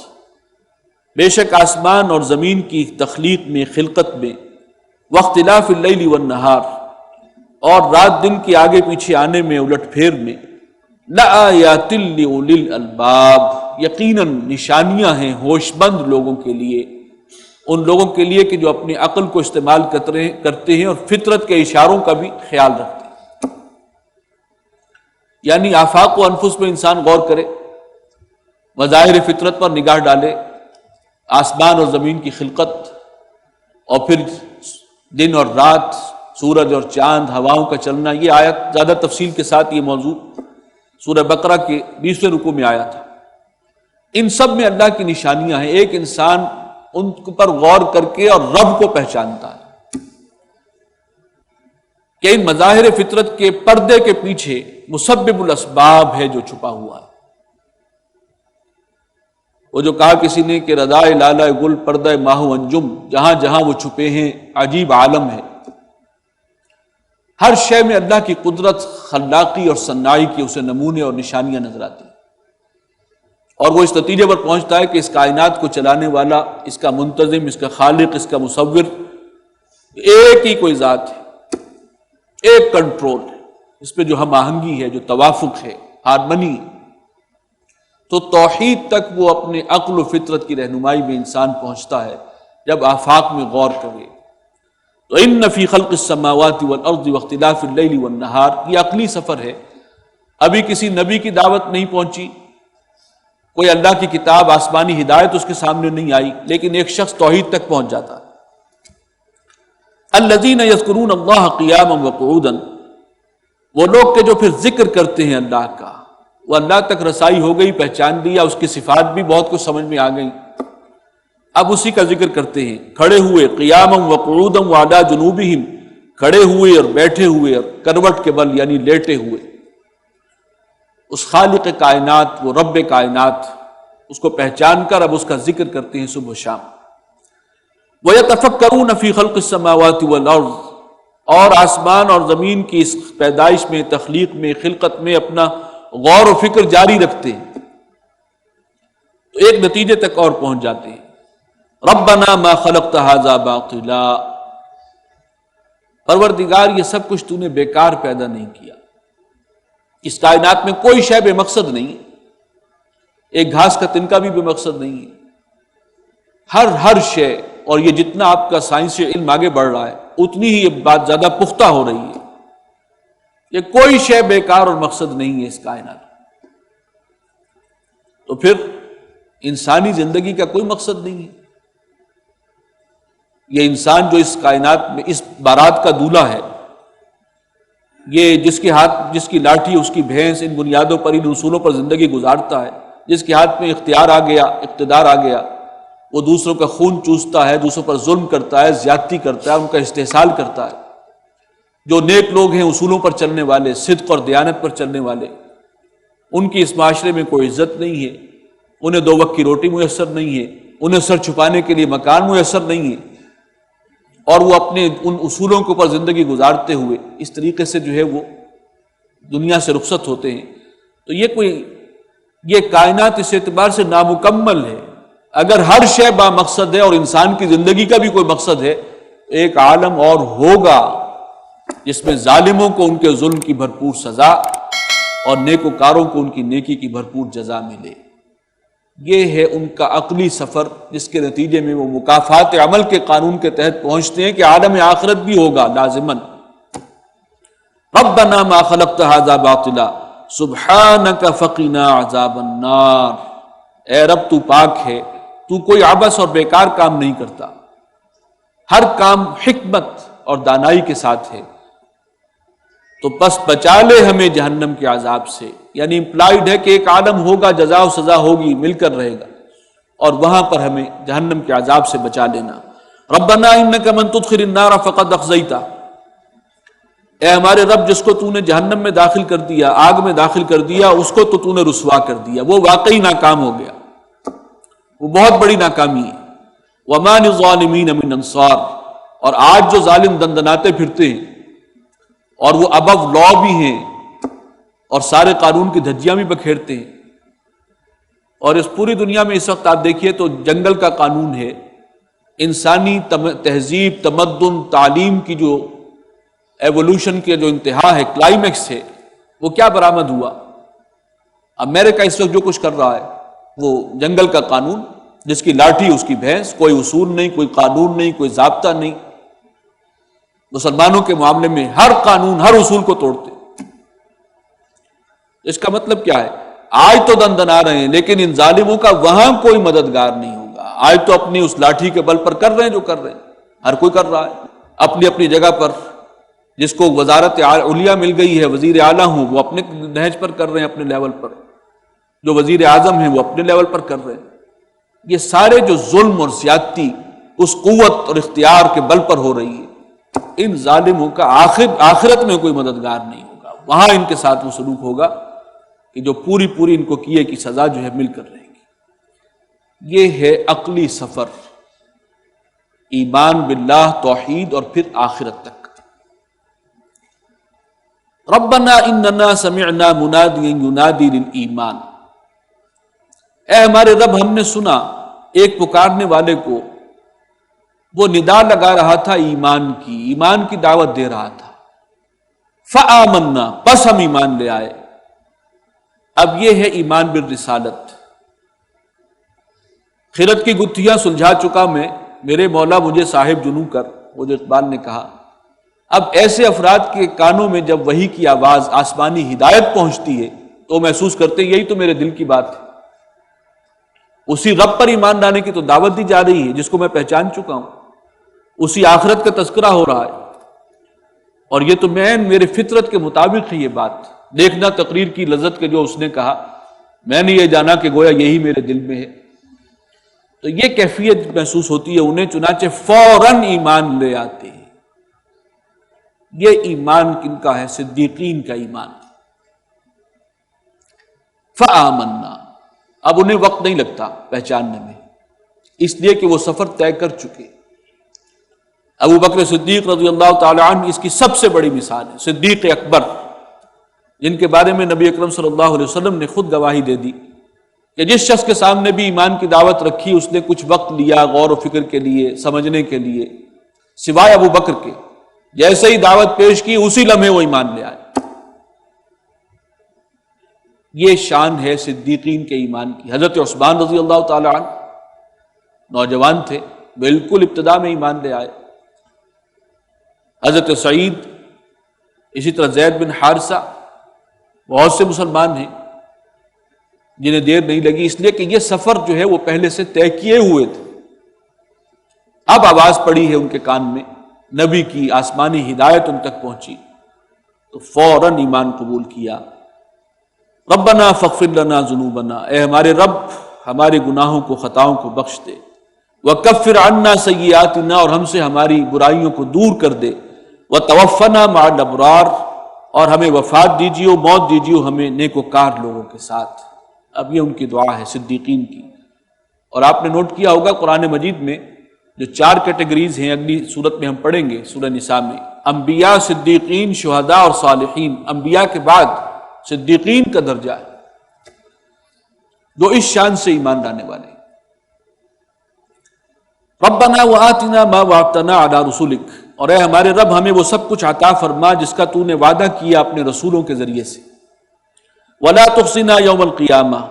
بے شک آسمان اور زمین کی تخلیق میں، خلقت میں، واختلاف اللیل والنہار، اور رات دن کے آگے پیچھے آنے میں، الٹ پھیر میں، لآیات لأولی الالباب، یقیناً نشانیاں ہیں ہوش مند لوگوں کے لیے، ان لوگوں کے لیے کہ جو اپنی عقل کو استعمال کرتے ہیں اور فطرت کے اشاروں کا بھی خیال رکھتے ہیں۔ یعنی آفاق و انفس میں انسان غور کرے، مظاہر فطرت پر نگاہ ڈالے، آسمان اور زمین کی خلقت، اور پھر دن اور رات، سورج اور چاند، ہواؤں کا چلنا۔ یہ آیت زیادہ تفصیل کے ساتھ یہ موضوع سورہ بقرہ کے 20ویں رکوع میں آیا تھا۔ ان سب میں اللہ کی نشانیاں ہیں، ایک انسان ان پر غور کر کے اور رب کو پہچانتا ہے کہ ان مظاہر فطرت کے پردے کے پیچھے مسبب الاسباب ہے جو چھپا ہوا ہے۔ وہ جو کہا کسی نے کہ ردائے لالہ گل پردہ ماہو انجم، جہاں جہاں وہ چھپے ہیں عجیب عالم ہے۔ ہر شے میں اللہ کی قدرت، خلاقی اور صنائی کے اسے نمونے اور نشانیاں نظر آتی ہیں، اور وہ اس نتیجے پر پہنچتا ہے کہ اس کائنات کو چلانے والا، اس کا منتظم، اس کا خالق، اس کا مصور ایک ہی کوئی ذات ہے، ایک کنٹرول ہے، اس پہ جو ہم آہنگی ہے، جو توافق ہے، ہارمنی ہے۔ تو توحید تک وہ اپنے عقل و فطرت کی رہنمائی میں انسان پہنچتا ہے جب آفاق میں غور کرے۔ تو ان فی خلق السماوات والارض واختلاف اللیل والنہار، یہ عقلی سفر ہے۔ ابھی کسی نبی کی دعوت نہیں پہنچی، کوئی اللہ کی کتاب، آسمانی ہدایت اس کے سامنے نہیں آئی، لیکن ایک شخص توحید تک پہنچ جاتا ہے۔ الذین یذکرون اللہ قیاما وقعودا، وہ لوگ کہ جو پھر ذکر کرتے ہیں اللہ کا، وہ اللہ تک رسائی ہو گئی، پہچان لیا، اس کی صفات بھی بہت کچھ سمجھ میں آ گئی، اب اسی کا ذکر کرتے ہیں۔ کھڑے ہوئے، قیاما وقعودا وعلی جنوبہم، کھڑے ہوئے اور بیٹھے ہوئے اور کروٹ کے بل یعنی لیٹے ہوئے، اس خالق کائنات، وہ رب کائنات، اس کو پہچان کر اب اس کا ذکر کرتے ہیں صبح و شام۔ وَيَتَفَكَّرُونَ فِي خَلْقِ السَّمَاوَاتِ وَالْأَرْضِ، اور آسمان اور زمین کی اس پیدائش میں، تخلیق میں، خلقت میں اپنا غور و فکر جاری رکھتے ہیں، تو ایک نتیجے تک اور پہنچ جاتے ہیں۔ رَبَّنَا مَا خَلَقْتَ هَذَا بَاطِلًا، پروردگار یہ سب کچھ تو نے بیکار پیدا نہیں کیا، اس کائنات میں کوئی شے بے مقصد نہیں ہے، ایک گھاس کا تنکا بھی بے مقصد نہیں ہے، ہر شے، اور یہ جتنا آپ کا سائنسی علم آگے بڑھ رہا ہے اتنی ہی یہ بات زیادہ پختہ ہو رہی ہے، یہ کوئی شے بیکار اور مقصد نہیں ہے اس کائنات میں۔ تو پھر انسانی زندگی کا کوئی مقصد نہیں ہے، یہ انسان جو اس کائنات میں اس بارات کا دولہا ہے، یہ جس کے ہاتھ، جس کی لاٹھی، اس کی بھینس، ان بنیادوں پر، ان اصولوں پر زندگی گزارتا ہے، جس کے ہاتھ میں اختیار آ گیا، اقتدار آ گیا، وہ دوسروں کا خون چوستا ہے، دوسروں پر ظلم کرتا ہے، زیادتی کرتا ہے، ان کا استحصال کرتا ہے۔ جو نیک لوگ ہیں، اصولوں پر چلنے والے، صدق اور دیانت پر چلنے والے، ان کی اس معاشرے میں کوئی عزت نہیں ہے، انہیں 2 وقت کی روٹی میسر نہیں ہے، انہیں سر چھپانے کے لیے مکان میسر نہیں ہے، اور وہ اپنے ان اصولوں کے اوپر زندگی گزارتے ہوئے اس طریقے سے جو ہے وہ دنیا سے رخصت ہوتے ہیں۔ تو یہ کائنات اس اعتبار سے نامکمل ہے اگر ہر شے با مقصد ہے اور انسان کی زندگی کا بھی کوئی مقصد ہے، ایک عالم اور ہوگا جس میں ظالموں کو ان کے ظلم کی بھرپور سزا اور نیکوکاروں کو ان کی نیکی کی بھرپور جزا ملے۔ یہ ہے ان کا عقلی سفر، جس کے نتیجے میں وہ مکافات عمل کے قانون کے تحت پہنچتے ہیں کہ عالم آخرت بھی ہوگا لازماً۔ ربنا ما خلقت هذا باطلا سبحانک فقنا عذاب النار۔ اے رب تو پاک ہے، تو کوئی عبث اور بیکار کام نہیں کرتا، ہر کام حکمت اور دانائی کے ساتھ ہے، تو بس بچا لے ہمیں جہنم کے عذاب سے۔ یعنی امپلائیڈ ہے کہ ایک عالم ہوگا، جزا و سزا ہوگی، مل کر رہے گا، اور وہاں پر ہمیں جہنم کے عذاب سے بچا لینا۔ ربنا انک من تدخل النار فقد اخزیتہ۔ اے ہمارے رب، جس کو تو نے جہنم میں داخل کر دیا، آگ میں داخل کر دیا، اس کو تو نے رسوا کر دیا، وہ واقعی ناکام ہو گیا، وہ بہت بڑی ناکامی ہے۔ وما للظالمین من انصار۔ اور آج جو ظالم دندناتے پھرتے ہیں اور وہ ابو لا بھی ہیں اور سارے قانون کی دھجیاں بھی بکھیرتے ہیں، اور اس پوری دنیا میں اس وقت آپ دیکھیے تو جنگل کا قانون ہے، انسانی تہذیب، تمدن، تعلیم کی جو ایوولوشن کے جو انتہا ہے، کلائمیکس ہے، وہ کیا برآمد ہوا؟ امریکہ اس وقت جو کچھ کر رہا ہے وہ جنگل کا قانون، جس کی لاٹھی اس کی بھینس، کوئی اصول نہیں، کوئی قانون نہیں، کوئی ضابطہ نہیں۔ مسلمانوں کے معاملے میں ہر قانون، ہر اصول کو توڑتے۔ اس کا مطلب کیا ہے؟ آج تو دندنا رہے ہیں، لیکن ان ظالموں کا وہاں کوئی مددگار نہیں ہوگا۔ آج تو اپنی اس لاٹھی کے بل پر کر رہے ہیں جو کر رہے ہیں، ہر کوئی کر رہا ہے اپنی اپنی جگہ پر۔ جس کو وزارت علیہ مل گئی ہے، وزیر اعلیٰ ہوں، وہ اپنے نہج پر کر رہے ہیں، اپنے لیول پر۔ جو وزیر اعظم ہیں وہ اپنے لیول پر کر رہے ہیں۔ یہ سارے جو ظلم اور زیادتی اس قوت اور اختیار کے بل پر ہو رہی ہے، ان ظالموں کا آخرت میں کوئی مددگار نہیں ہوگا۔ وہاں ان کے ساتھ وہ سلوک ہوگا کہ جو پوری ان کو کیے کی سزا جو ہے مل کر رہے گی۔ یہ ہے عقلی سفر، ایمان باللہ، توحید اور پھر آخرت تک۔ ربنا اننا سمعنا منادیا ینادی للایمان۔ اے ہمارے رب، ہم نے سنا ایک پکارنے والے کو، وہ ندا لگا رہا تھا ایمان کی دعوت دے رہا تھا۔ فآمنا، پس ہم ایمان لے آئے۔ اب یہ ہے ایمان بالرسالت۔ خرد کی گتھیاں سلجھا چکا میں، میرے مولا مجھے صاحب جنوں کر، وہ جو اقبال نے کہا۔ اب ایسے افراد کے کانوں میں جب وحی کی آواز، آسمانی ہدایت پہنچتی ہے تو محسوس کرتے یہی تو میرے دل کی بات ہے۔ اسی رب پر ایمان لانے کی تو دعوت دی جا رہی ہے جس کو میں پہچان چکا ہوں، اسی آخرت کا تذکرہ ہو رہا ہے، اور یہ تو میرے فطرت کے مطابق ہے یہ بات۔ دیکھنا تقریر کی لذت کے جو اس نے کہا، میں نے یہ جانا کہ گویا یہی میرے دل میں ہے۔ تو یہ کیفیت محسوس ہوتی ہے انہیں، چنانچہ فوراً ایمان لے آتے ہیں۔ یہ ایمان کن کا ہے؟ صدیقین کا ایمان۔ فآمنا، اب انہیں وقت نہیں لگتا پہچاننے میں، اس لیے کہ وہ سفر طے کر چکے۔ ابو بکر صدیق رضی اللہ تعالی عنہ اس کی سب سے بڑی مثال ہے، صدیق اکبر، جن کے بارے میں نبی اکرم صلی اللہ علیہ وسلم نے خود گواہی دے دی کہ جس شخص کے سامنے بھی ایمان کی دعوت رکھی، اس نے کچھ وقت لیا غور و فکر کے لیے، سمجھنے کے لیے، سوائے ابو بکر کے۔ جیسے ہی دعوت پیش کی اسی لمحے وہ ایمان لے آئے۔ یہ شان ہے صدیقین کے ایمان کی۔ حضرت عثمان رضی اللہ تعالی عنہ نوجوان تھے، بالکل ابتدا میں ایمان لے آئے۔ حضرت سعید، اسی طرح زید بن حارثہ، بہت سے مسلمان ہیں جنہیں دیر نہیں لگی، اس لیے کہ یہ سفر جو ہے وہ پہلے سے طے کیے ہوئے تھے۔ اب آواز پڑی ہے ان کے کان میں، نبی کی آسمانی ہدایت ان تک پہنچی تو فوراً ایمان قبول کیا۔ ربنا فاغفر لنا ذنوبنا، اے ہمارے رب ہمارے گناہوں کو، خطاؤں کو بخش دے۔ وکفر عنا سیئاتنا، اور ہم سے ہماری برائیوں کو دور کر دے۔ وتوفنا مع الابرار، اور ہمیں وفات دیجیے، موت دیجیے ہمیں نیکوکار لوگوں کے ساتھ۔ اب یہ ان کی دعا ہے صدیقین کی۔ اور آپ نے نوٹ کیا ہوگا قرآن مجید میں جو 4 کیٹیگریز ہیں، اگلی صورت میں ہم پڑھیں گے سورہ نساء میں، انبیاء، صدیقین، شہداء اور صالحین۔ انبیاء کے بعد صدیقین کا درجہ ہے جو اس شان سے ایمان لانے والے ہیں۔ ربنا وآتنا ما وعدتنا علی رسولک، اور اے ہمارے رب ہمیں وہ سب کچھ عطا فرما جس کا تو نے وعدہ کیا اپنے رسولوں کے ذریعے سے، ولا تخزنا یوم القیامہ،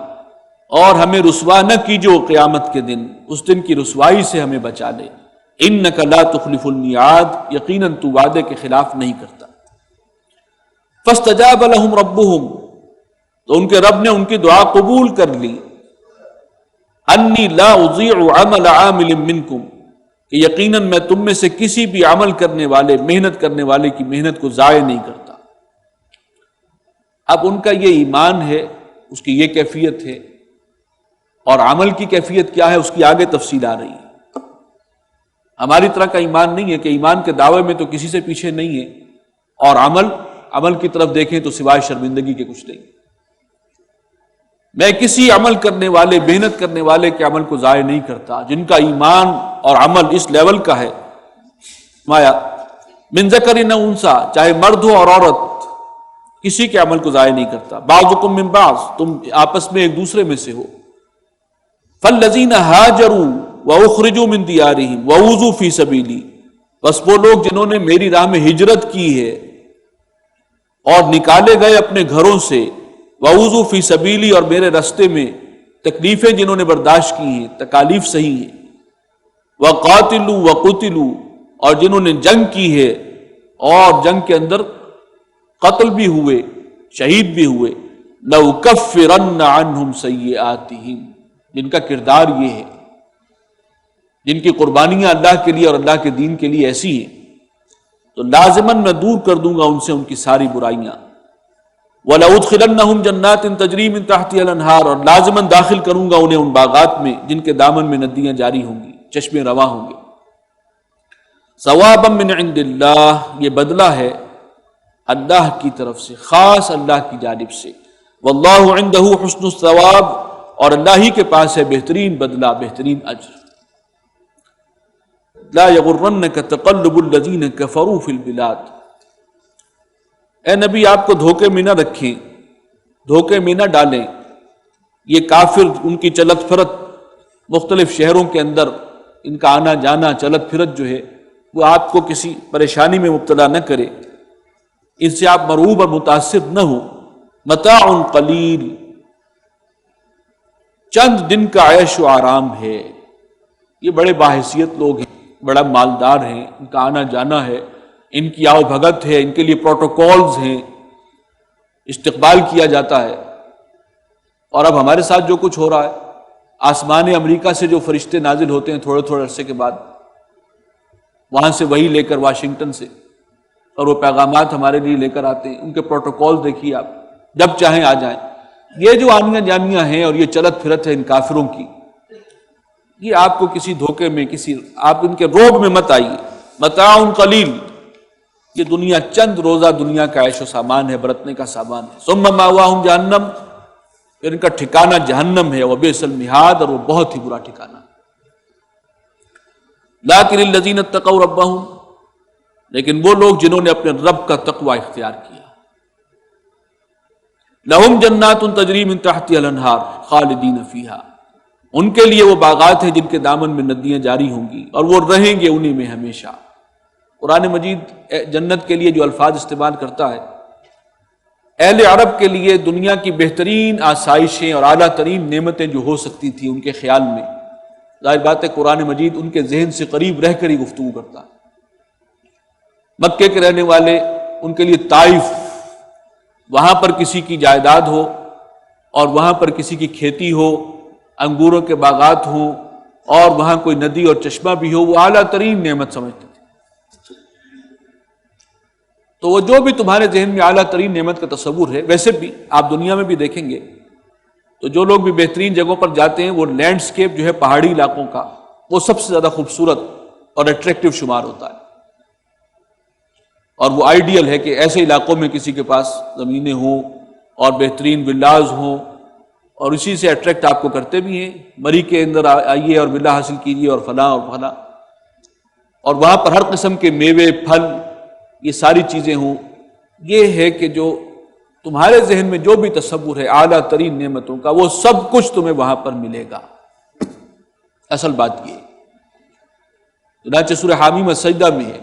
اور ہمیں رسوا نہ کیجو قیامت کے دن، اس دن کی رسوائی سے ہمیں بچا لے، انک لا تخلف المیعاد، یقیناً تو وعدے کے خلاف نہیں کرتا۔ فاستجاب لهم ربهم، تو ان کے رب نے ان کی دعا قبول کر لی، انی لا اضیع عمل عامل منکم، کہ یقیناً میں تم میں سے کسی بھی عمل کرنے والے، محنت کرنے والے کی محنت کو ضائع نہیں کرتا۔ اب ان کا یہ ایمان ہے، اس کی یہ کیفیت ہے، اور عمل کی کیفیت کیا ہے اس کی آگے تفصیل آ رہی ہے۔ ہماری طرح کا ایمان نہیں ہے کہ ایمان کے دعوے میں تو کسی سے پیچھے نہیں ہے، اور عمل کی طرف دیکھیں تو سوائے شرمندگی کے کچھ نہیں۔ میں کسی عمل کرنے والے، محنت کرنے والے کے عمل کو ضائع نہیں کرتا۔ جن کا ایمان اور عمل اس لیول کا ہے، مایا من ذکر نہ انسا، چاہے مرد ہو اور عورت، کسی کے عمل کو ضائع نہیں کرتا۔ بعضکم من بعض، تم آپس میں ایک دوسرے میں سے ہو۔ فالذین ہاجروا واخرجوا من دیارہم واوذوا فی سبیلی، بس وہ لوگ جنہوں نے میری راہ میں ہجرت کی ہے اور نکالے گئے اپنے گھروں سے، وَأُوذُوا فِي سَبِيلِي، اور میرے رستے میں تکلیفیں جنہوں نے برداشت کی ہیں، تکالیف صحیح ہیں، وَقَاتِلُوا وَقُتِلُوا، اور جنہوں نے جنگ کی ہے اور جنگ کے اندر قتل بھی ہوئے، شہید بھی ہوئے، لَأُكَفِّرَنَّ عَنْهُمْ سَيِّئَاتِهِمْ، جن کا کردار یہ ہے، جن کی قربانیاں اللہ کے لیے اور اللہ کے دین کے لیے ایسی ہیں، تو لازماً میں دور کر دوں گا ان سے ان کی ساری برائیاں۔ وَلَأُدْخِلَنَّهُمْ جَنَّاتٍ تَجْرِي مِن تَحْتِهَا الْأَنْهَارُ، اور لازماً داخل کروں گا انہیں ان باغات میں جن کے دامن میں ندیاں جاری ہوں گی، چشمے رواں ہوں گے۔ ثوابا من عند اللہ، یہ بدلہ ہے اللہ کی طرف سے، خاص اللہ کی جانب سے۔ واللہ عنده حسن الثواب، اور اللہ ہی کے پاس ہے بہترین بدلہ، بہترین اجر۔ لا یغرنک تقلب الذین کفروا فی البلاد، اے نبی آپ کو دھوکے میں نہ رکھیں، دھوکے میں نہ ڈالیں یہ کافر، ان کی چلت پھرت مختلف شہروں کے اندر، ان کا آنا جانا، چلت پھرت جو ہے وہ آپ کو کسی پریشانی میں مبتلا نہ کرے، ان سے آپ مرعوب اور متاثر نہ ہوں۔ متاع قلیل، چند دن کا عیش و آرام ہے۔ یہ بڑے باحثیت لوگ ہیں، بڑا مالدار ہیں، ان کا آنا جانا ہے، ان کی آؤ بھگت ہے، ان کے لیے پروٹوکولز ہیں، استقبال کیا جاتا ہے۔ اور اب ہمارے ساتھ جو کچھ ہو رہا ہے، آسمان امریکہ سے جو فرشتے نازل ہوتے ہیں تھوڑے تھوڑے عرصے کے بعد، وہاں سے وہی لے کر واشنگٹن سے، اور وہ پیغامات ہمارے لیے لے کر آتے ہیں، ان کے پروٹوکول دیکھیے آپ، جب چاہیں آ جائیں۔ یہ جو آنیاں جانیاں ہیں اور یہ چلت پھرت ہے ان کافروں کی، یہ آپ کو کسی دھوکے میں، آپ ان کے روب میں مت آئیے۔ متاع قلیل، یہ دنیا چند روزہ دنیا کا عیش و سامان ہے، برتنے کا سامان ہے۔ ثم مأواہم جہنم، پھر ان کا ٹھکانہ جہنم ہے، وبئس المہاد، اور وہ بہت ہی برا ٹھکانہ۔ لیکن الذین اتقوا ربہم، لیکن وہ لوگ جنہوں نے اپنے رب کا تقوی اختیار کیا، لہم جنات تجری من تحتها الانہار خالدین فیہا، ان کے لیے وہ باغات ہیں جن کے دامن میں ندیاں جاری ہوں گی، اور وہ رہیں گے انہی میں ہمیشہ۔ قرآن مجید جنت کے لیے جو الفاظ استعمال کرتا ہے، اہل عرب کے لیے دنیا کی بہترین آسائشیں اور اعلیٰ ترین نعمتیں جو ہو سکتی تھیں ان کے خیال میں، ظاہر بات ہے قرآن مجید ان کے ذہن سے قریب رہ کر ہی گفتگو کرتا ہے۔ مکے کے رہنے والے، ان کے لیے طائف، وہاں پر کسی کی جائیداد ہو اور وہاں پر کسی کی کھیتی ہو، انگوروں کے باغات ہوں، اور وہاں کوئی ندی اور چشمہ بھی ہو، وہ اعلیٰ ترین نعمت سمجھتے تھے۔ تو وہ جو بھی تمہارے ذہن میں اعلیٰ ترین نعمت کا تصور ہے، ویسے بھی آپ دنیا میں بھی دیکھیں گے تو جو لوگ بھی بہترین جگہوں پر جاتے ہیں، وہ لینڈسکیپ جو ہے پہاڑی علاقوں کا، وہ سب سے زیادہ خوبصورت اور اٹریکٹیو شمار ہوتا ہے، اور وہ آئیڈیل ہے کہ ایسے علاقوں میں کسی کے پاس زمینیں ہوں اور بہترین ولاز ہوں، اور اسی سے اٹریکٹ آپ کو کرتے بھی ہیں، مری کے اندر آئیے اور ولا حاصل کیجیے اور فلاں اور فلاں، اور وہاں پر ہر قسم کے میوے، پھل، یہ ساری چیزیں ہوں۔ یہ ہے کہ جو تمہارے ذہن میں جو بھی تصور ہے اعلیٰ ترین نعمتوں کا، وہ سب کچھ تمہیں وہاں پر ملے گا۔ اصل بات یہ ہے۔ چنانچہ سورہ حامیم سجدہ میں ہے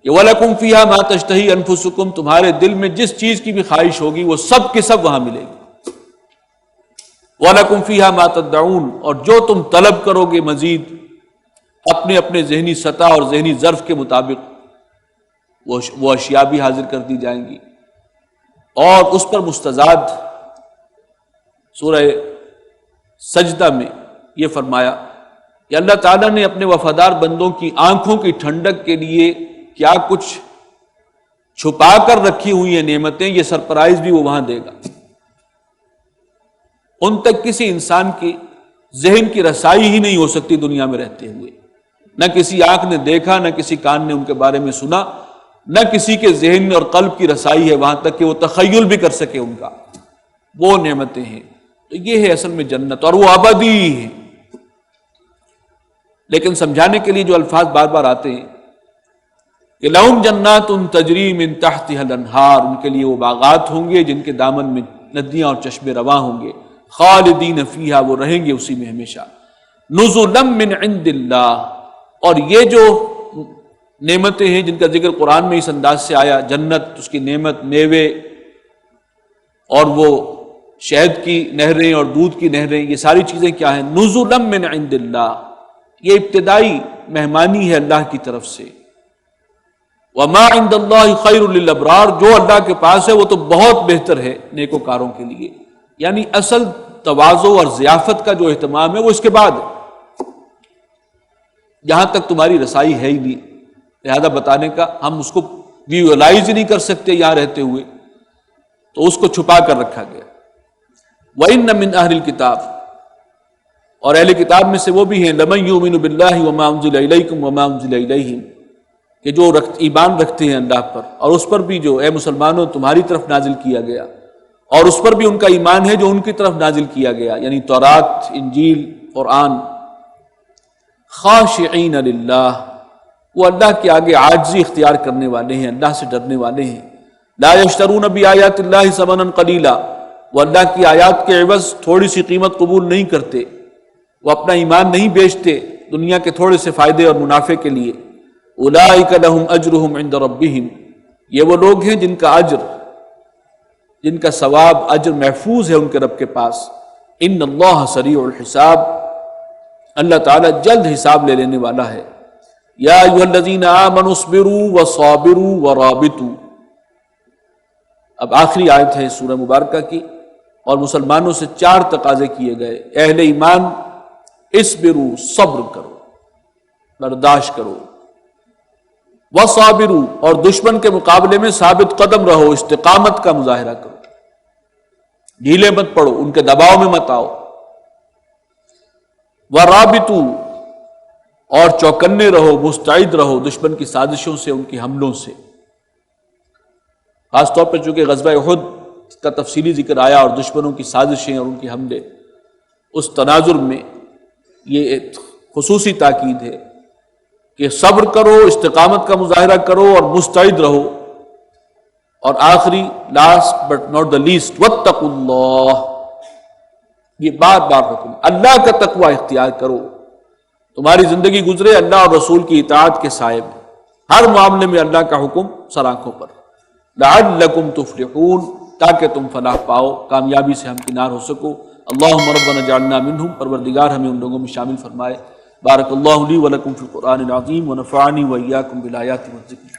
کہ وَلَكُمْ فِيهَا مَا تَشْتَهِي أَنفُسُكُمْ، تمہارے دل میں جس چیز کی بھی خواہش ہوگی وہ سب کے سب وہاں ملے گی، وَلَكُمْ فِيهَا مَا تَدَّعُونَ، اور جو تم طلب کرو گے مزید اپنے اپنے ذہنی سطح اور ذہنی ظرف کے مطابق وہ اشیاء بھی حاضر کر دی جائیں گی۔ اور اس پر مستزاد سورہ سجدہ میں یہ فرمایا کہ اللہ تعالیٰ نے اپنے وفادار بندوں کی آنکھوں کی ٹھنڈک کے لیے کیا کچھ چھپا کر رکھی ہوئی ہیں نعمتیں، یہ سرپرائز بھی وہ وہاں دے گا۔ ان تک کسی انسان کی ذہن کی رسائی ہی نہیں ہو سکتی دنیا میں رہتے ہوئے، نہ کسی آنکھ نے دیکھا، نہ کسی کان نے ان کے بارے میں سنا، نہ کسی کے ذہن اور قلب کی رسائی ہے وہاں تک کہ وہ تخیل بھی کر سکے ان کا، وہ نعمتیں ہیں۔ تو یہ ہے اصل میں جنت، اور وہ ابدی ہے۔ لیکن سمجھانے کے لیے جو الفاظ بار بار آتے ہیں کہ لہم جنات تجری من تحتها الانہار، ان کے لیے وہ باغات ہوں گے جن کے دامن میں ندیاں اور چشمے رواں ہوں گے، خالدین فیہا، وہ رہیں گے اسی میں ہمیشہ، نزلا من عند اللہ۔ اور یہ جو نعمتیں ہیں جن کا ذکر قرآن میں اس انداز سے آیا، جنت، اس کی نعمت، میوے اور وہ شہد کی نہریں اور دودھ کی نہریں، یہ ساری چیزیں کیا ہیں؟ نزلا من عند اللہ، یہ ابتدائی مہمانی ہے اللہ کی طرف سے۔ وما عند اللہ خیر للابرار، جو اللہ کے پاس ہے وہ تو بہت بہتر ہے نیکوکاروں کے لیے۔ یعنی اصل تواضع اور ضیافت کا جو اہتمام ہے وہ اس کے بعد ہے، جہاں تک تمہاری رسائی ہے ہی نہیں، لہذا بتانے کا ہم اس کو ویژوائز ہی نہیں کر سکتے یہاں رہتے ہوئے، تو اس کو چھپا کر رکھا گیا۔ وَإِنَّ مِنْ أَهْلِ الْكِتَابِ، اور اہل کتاب میں سے وہ بھی ہیں، لَمَنْ يُؤْمِنُ بِاللَّهِ وَمَا أُنزِلَ إِلَيْكُمْ وَمَا أُنزِلَ إِلَيْهِمْ، کہ جو ایمان رکھتے ہیں اللہ پر اور اس پر بھی جو اے مسلمانوں تمہاری طرف نازل کیا گیا، اور اس پر بھی ان کا ایمان ہے جو ان کی طرف نازل کیا گیا، یعنی تورات، انجیل، قرآن۔ خاشعین للہ، وہ اللہ کے آگے عاجزی اختیار کرنے والے ہیں، اللہ سے ڈرنے والے ہیں۔ لا یشترون بآیات اللہ ثمنا قلیلا، وہ اللہ کی آیات کے عوض تھوڑی سی قیمت قبول نہیں کرتے، وہ اپنا ایمان نہیں بیچتے دنیا کے تھوڑے سے فائدے اور منافع کے لیے۔ اولئک لہم اجرہم عند ربہم، یہ وہ لوگ ہیں جن کا اجر، جن کا ثواب، اجر محفوظ ہے ان کے رب کے پاس۔ ان اللہ سریع الحساب، اللہ تعالیٰ جلد حساب لے لینے والا ہے۔ یا ایھا الذین آمنوا اصبروا وصابروا ورابطوا، اب آخری آیت ہے سورہ مبارکہ کی، اور مسلمانوں سے 4 تقاضے کیے گئے۔ اہل ایمان اصبروا، صبر کرو، برداشت کرو، وصابروا، اور دشمن کے مقابلے میں ثابت قدم رہو، استقامت کا مظاہرہ کرو، ڈھیلے مت پڑو، ان کے دباؤ میں مت آؤ۔ ورابطوا، اور چوکنے رہو، مستعد رہو دشمن کی سازشوں سے، ان کی حملوں سے۔ خاص طور پر چونکہ غزوہ احد کا تفصیلی ذکر آیا اور دشمنوں کی سازشیں اور ان کی حملے، اس تناظر میں یہ ایک خصوصی تاکید ہے کہ صبر کرو، استقامت کا مظاہرہ کرو اور مستعد رہو۔ اور آخری، last but not the least, واتقوا اللہ، یہ بار بار حکم، اللہ کا تقوی اختیار کرو، تمہاری زندگی گزرے اللہ اور رسول کی اطاعت کے سائے میں، ہر معاملے میں اللہ کا حکم سر آنکھوں پر، لعلکم تفلحون، تاکہ تم فلاح پاؤ، کامیابی سے ہمکنار ہو سکو۔ اللہم ربنا اجعلنا منہم، پروردگار ہمیں ان لوگوں میں شامل فرمائے۔ بارک اللہ لی ولکم فی القرآن العظیم ونفعنی وإیاکم بالآیات والذکر۔